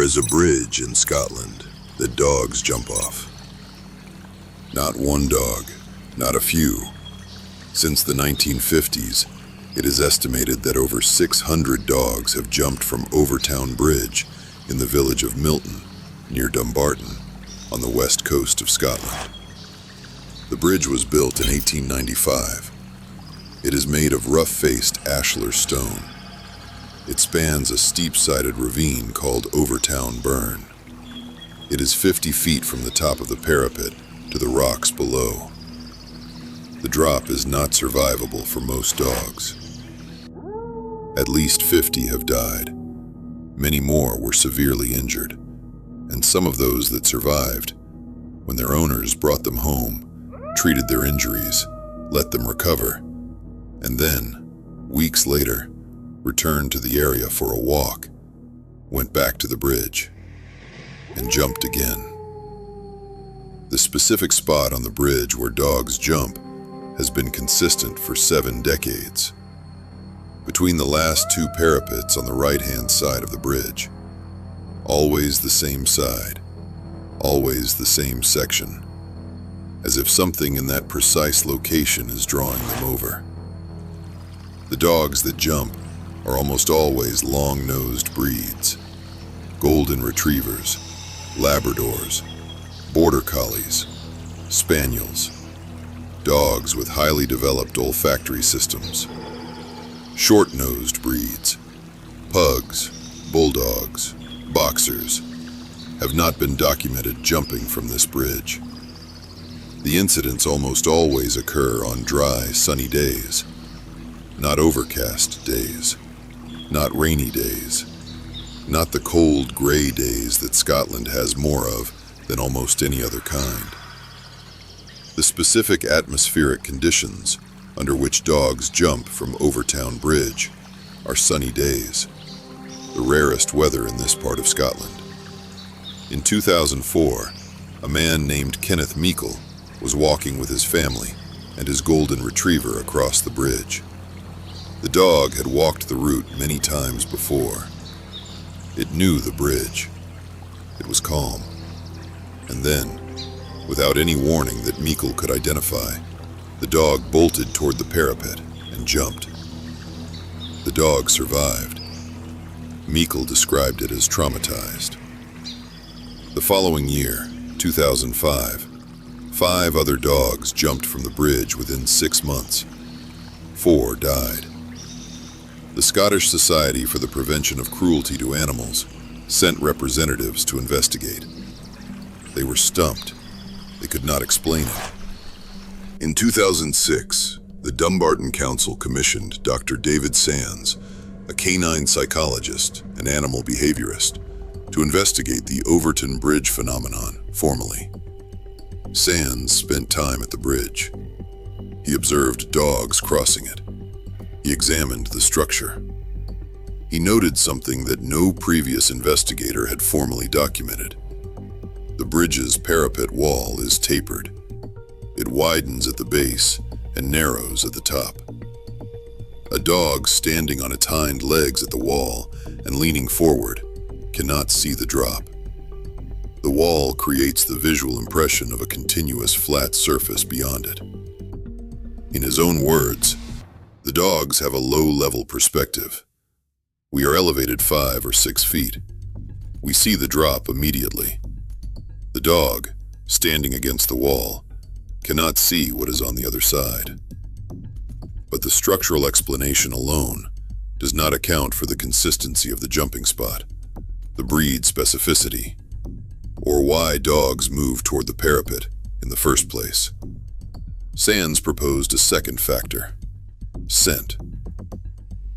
is a bridge in Scotland that dogs jump off. Not one dog, not a few. Since the 1950s, it is estimated that over 600 dogs have jumped from Overtoun Bridge in the village of Milton, near Dumbarton, on the west coast of Scotland. The bridge was built in 1895. It is made of rough-faced ashlar stone. It spans a steep-sided ravine called Overtoun Burn. It is 50 feet from the top of the parapet to the rocks below. The drop is not survivable for most dogs. At least 50 have died. Many more were severely injured, and some of those that survived, when their owners brought them home, treated their injuries, let them recover, and then, weeks later, returned to the area for a walk, went back to the bridge, and jumped again. The specific spot on the bridge where dogs jump has been consistent for 7 decades. Between the last 2 parapets on the right-hand side of the bridge, always the same side, always the same section, as if something in that precise location is drawing them over. The dogs that jump are almost always long-nosed breeds: golden retrievers, Labradors, border collies, spaniels, dogs with highly developed olfactory systems, short-nosed breeds, pugs, bulldogs, boxers, have not been documented jumping from this bridge. The incidents almost always occur on dry, sunny days, not overcast days, not rainy days, not the cold, gray days that Scotland has more of than almost any other kind. The specific atmospheric conditions under which dogs jump from Overtoun Bridge are sunny days, the rarest weather in this part of Scotland. In 2004, a man named Kenneth Meikle was walking with his family and his golden retriever across the bridge. The dog had walked the route many times before. It knew the bridge. It was calm. And then, without any warning that Meikle could identify, the dog bolted toward the parapet and jumped. The dog survived. Meikle described it as traumatized. The following year, 2005, 5 other dogs jumped from the bridge within 6 months. 4 died. The Scottish Society for the Prevention of Cruelty to Animals sent representatives to investigate. They were stumped. They could not explain it. In 2006, the Dumbarton Council commissioned Dr. David Sands, a canine psychologist and animal behaviorist, to investigate the Overtoun Bridge phenomenon formally. Sands spent time at the bridge. He observed dogs crossing it. He examined the structure. He noted something that no previous investigator had formally documented. The bridge's parapet wall is tapered. It widens at the base and narrows at the top. A dog standing on its hind legs at the wall and leaning forward cannot see the drop. The wall creates the visual impression of a continuous flat surface beyond it. In his own words, the dogs have a low-level perspective. We are elevated 5 or 6 feet. We see the drop immediately. The dog, standing against the wall, cannot see what is on the other side. But the structural explanation alone does not account for the consistency of the jumping spot, the breed specificity, or why dogs move toward the parapet in the first place. Sands proposed a second factor: scent.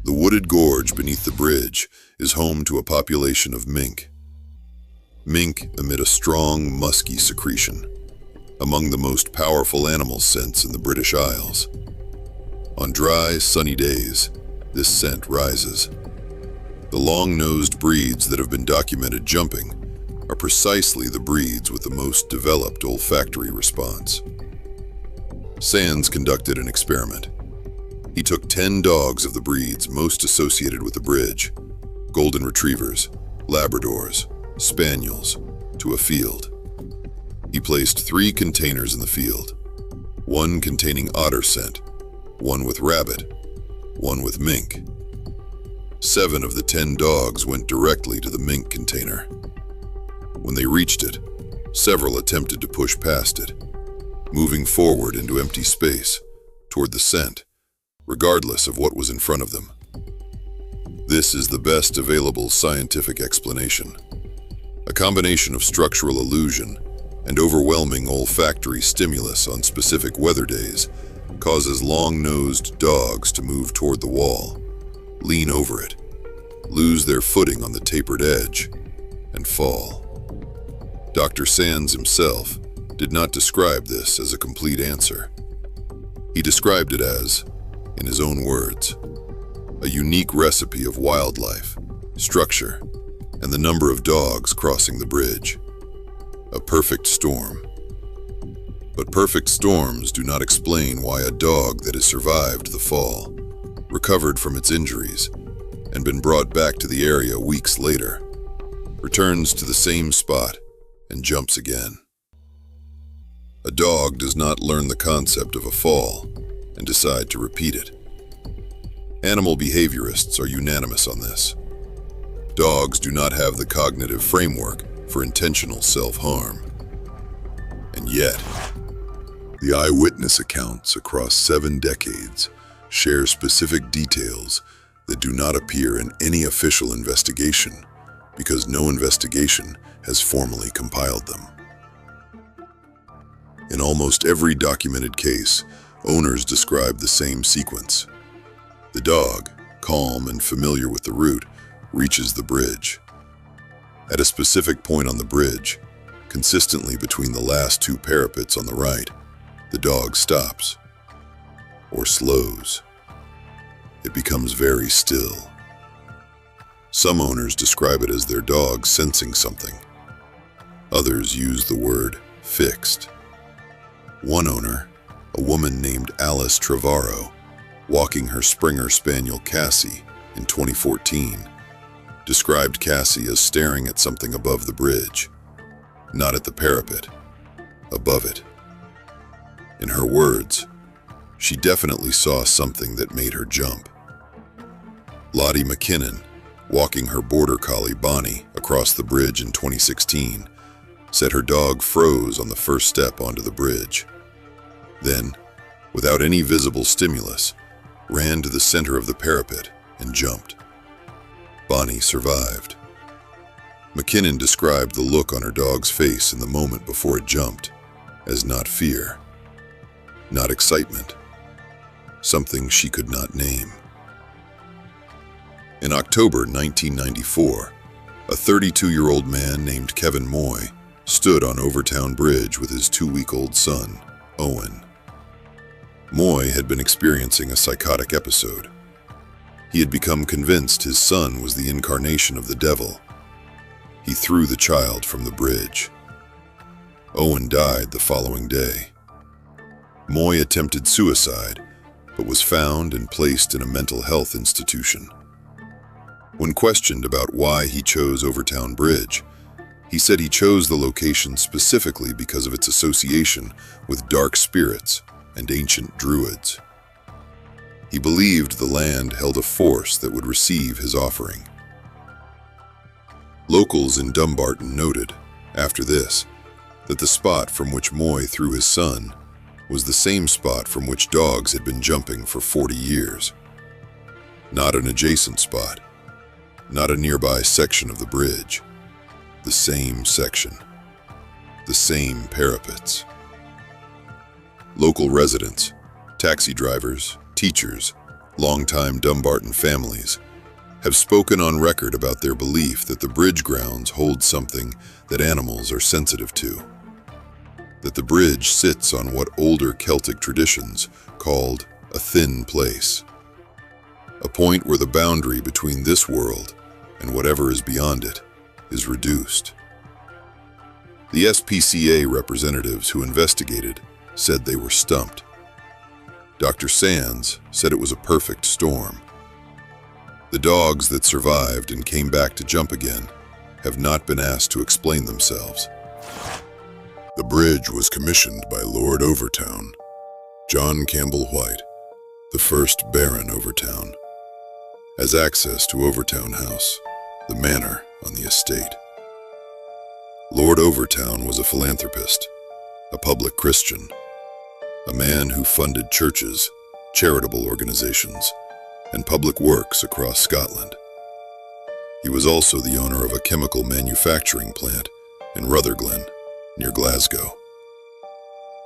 The wooded gorge beneath the bridge is home to a population of mink. Mink emit a strong, musky secretion, among the most powerful animal scents in the British Isles. On dry, sunny days, this scent rises. The long-nosed breeds that have been documented jumping are precisely the breeds with the most developed olfactory response. Sands conducted an experiment. He took 10 dogs of the breeds most associated with the bridge: golden retrievers, Labradors, spaniels, to a field. He placed 3 containers in the field, one containing otter scent, one with rabbit, one with mink. 7 of the 10 dogs went directly to the mink container. When they reached it, several attempted to push past it, moving forward into empty space, toward the scent, regardless of what was in front of them. This is the best available scientific explanation. A combination of structural illusion and overwhelming olfactory stimulus on specific weather days causes long-nosed dogs to move toward the wall, lean over it, lose their footing on the tapered edge, and fall. Dr. Sands himself did not describe this as a complete answer. He described it as, in his own words, a unique recipe of wildlife, structure, and the number of dogs crossing the bridge. A perfect storm. But perfect storms do not explain why a dog that has survived the fall, recovered from its injuries, and been brought back to the area weeks later, returns to the same spot and jumps again. A dog does not learn the concept of a fall and decide to repeat it. Animal behaviorists are unanimous on this. Dogs do not have the cognitive framework for intentional self-harm. And yet, the eyewitness accounts across 7 decades share specific details that do not appear in any official investigation because no investigation has formally compiled them. In almost every documented case, owners describe the same sequence. The dog, calm and familiar with the route, reaches the bridge. At a specific point on the bridge, consistently between the last 2 parapets on the right, the dog stops, or slows. It becomes very still. Some owners describe it as their dog sensing something. Others use the word fixed. One owner, a woman named Alice Trevorrow, walking her Springer Spaniel Cassie in 2014, described Cassie as staring at something above the bridge, not at the parapet, above it. In her words, she definitely saw something that made her jump. Lottie McKinnon, walking her border collie Bonnie across the bridge in 2016, said her dog froze on the first step onto the bridge. Then, without any visible stimulus, ran to the center of the parapet and jumped. Bonnie survived. McKinnon described the look on her dog's face in the moment before it jumped as not fear, not excitement, something she could not name. In October 1994, a 32-year-old man named Kevin Moy stood on Overtoun Bridge with his 2-week-old son, Owen. Moy had been experiencing a psychotic episode. He had become convinced his son was the incarnation of the devil. He threw the child from the bridge. Owen died the following day. Moy attempted suicide, but was found and placed in a mental health institution. When questioned about why he chose Overtoun Bridge, he said he chose the location specifically because of its association with dark spirits and ancient druids. He believed the land held a force that would receive his offering. Locals in Dumbarton noted, after this, that the spot from which Moy threw his son was the same spot from which dogs had been jumping for 40 years. Not an adjacent spot, not a nearby section of the bridge, the same section, the same parapets. Local residents, taxi drivers, teachers, longtime Dumbarton families have spoken on record about their belief that the bridge grounds hold something that animals are sensitive to. That the bridge sits on what older Celtic traditions called a thin place. A point where the boundary between this world and whatever is beyond it is reduced. The SPCA representatives who investigated said they were stumped. Dr. Sands said it was a perfect storm. The dogs that survived and came back to jump again have not been asked to explain themselves. The bridge was commissioned by Lord Overtoun, John Campbell White, the first Baron Overtoun, as access to Overtoun House, the manor on the estate. Lord Overtoun was a philanthropist, a public Christian, a man who funded churches, charitable organizations, and public works across Scotland. He was also the owner of a chemical manufacturing plant in Rutherglen, near Glasgow.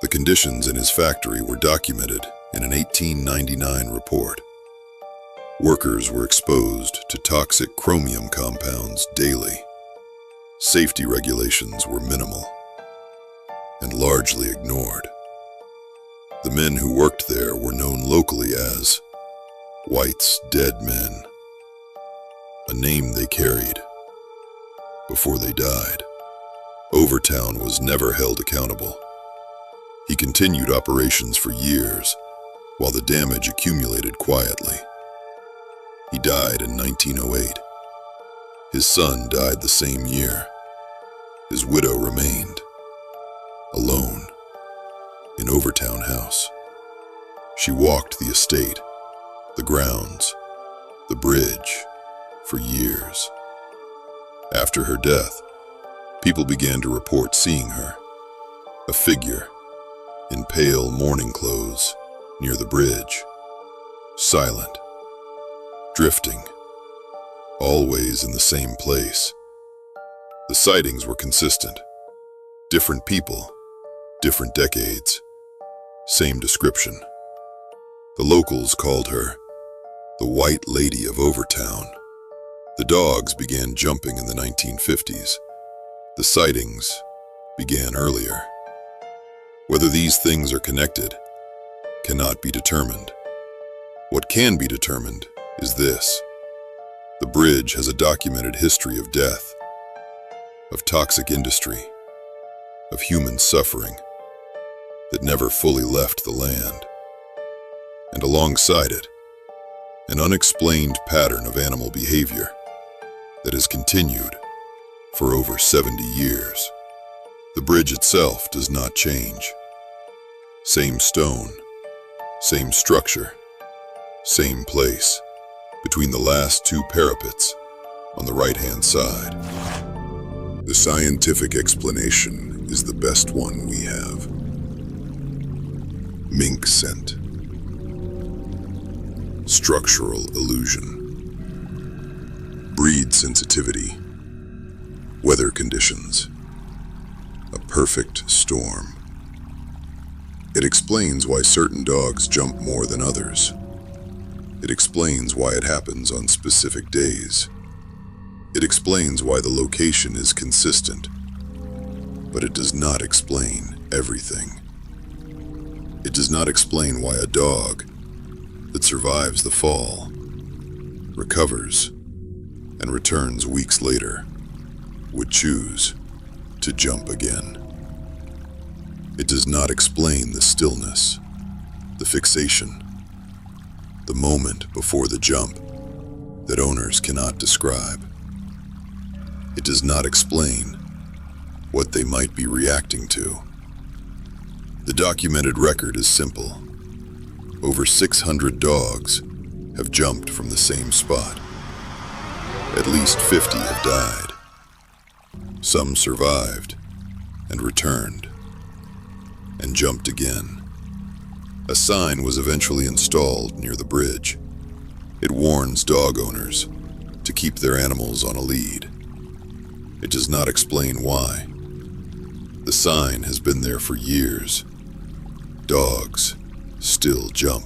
The conditions in his factory were documented in an 1899 report. Workers were exposed to toxic chromium compounds daily. Safety regulations were minimal and largely ignored. The men who worked there were known locally as White's Dead Men, a name they carried before they died. Overtoun was never held accountable. He continued operations for years while the damage accumulated quietly. He died in 1908. His son died the same year. His widow remained alone in Overtoun House. She walked the estate, the grounds, the bridge for years. After her death, people began to report seeing her, a figure in pale mourning clothes near the bridge, silent, drifting, always in the same place. The sightings were consistent. Different people, different decades, same description. The locals called her the White Lady of Overtoun. The dogs began jumping in the 1950s. The sightings began earlier. Whether these things are connected cannot be determined. What can be determined is this: the bridge has a documented history of death, of toxic industry, of human suffering that never fully left the land. And alongside it, an unexplained pattern of animal behavior that has continued for over 70 years. The bridge itself does not change. Same stone, same structure, same place, between the last two parapets on the right-hand side. The scientific explanation is the best one we have. Mink scent. Structural illusion. Breed sensitivity. Weather conditions. A perfect storm. It explains why certain dogs jump more than others. It explains why it happens on specific days. It explains why the location is consistent. But it does not explain everything. It does not explain why a dog that survives the fall, recovers, and returns weeks later would choose to jump again. It does not explain the stillness, the fixation, the moment before the jump that owners cannot describe. It does not explain what they might be reacting to. The documented record is simple. Over 600 dogs have jumped from the same spot. At least 50 have died. Some survived and returned and jumped again. A sign was eventually installed near the bridge. It warns dog owners to keep their animals on a lead. It does not explain why. The sign has been there for years. Dogs still jump.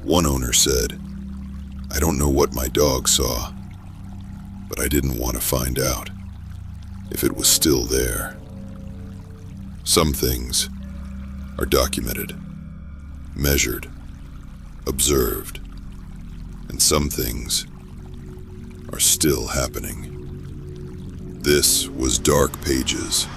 One owner said, "I don't know what my dog saw, but I didn't want to find out if it was still there." Some things are documented, measured, observed, and some things are still happening. This was Dark Pages.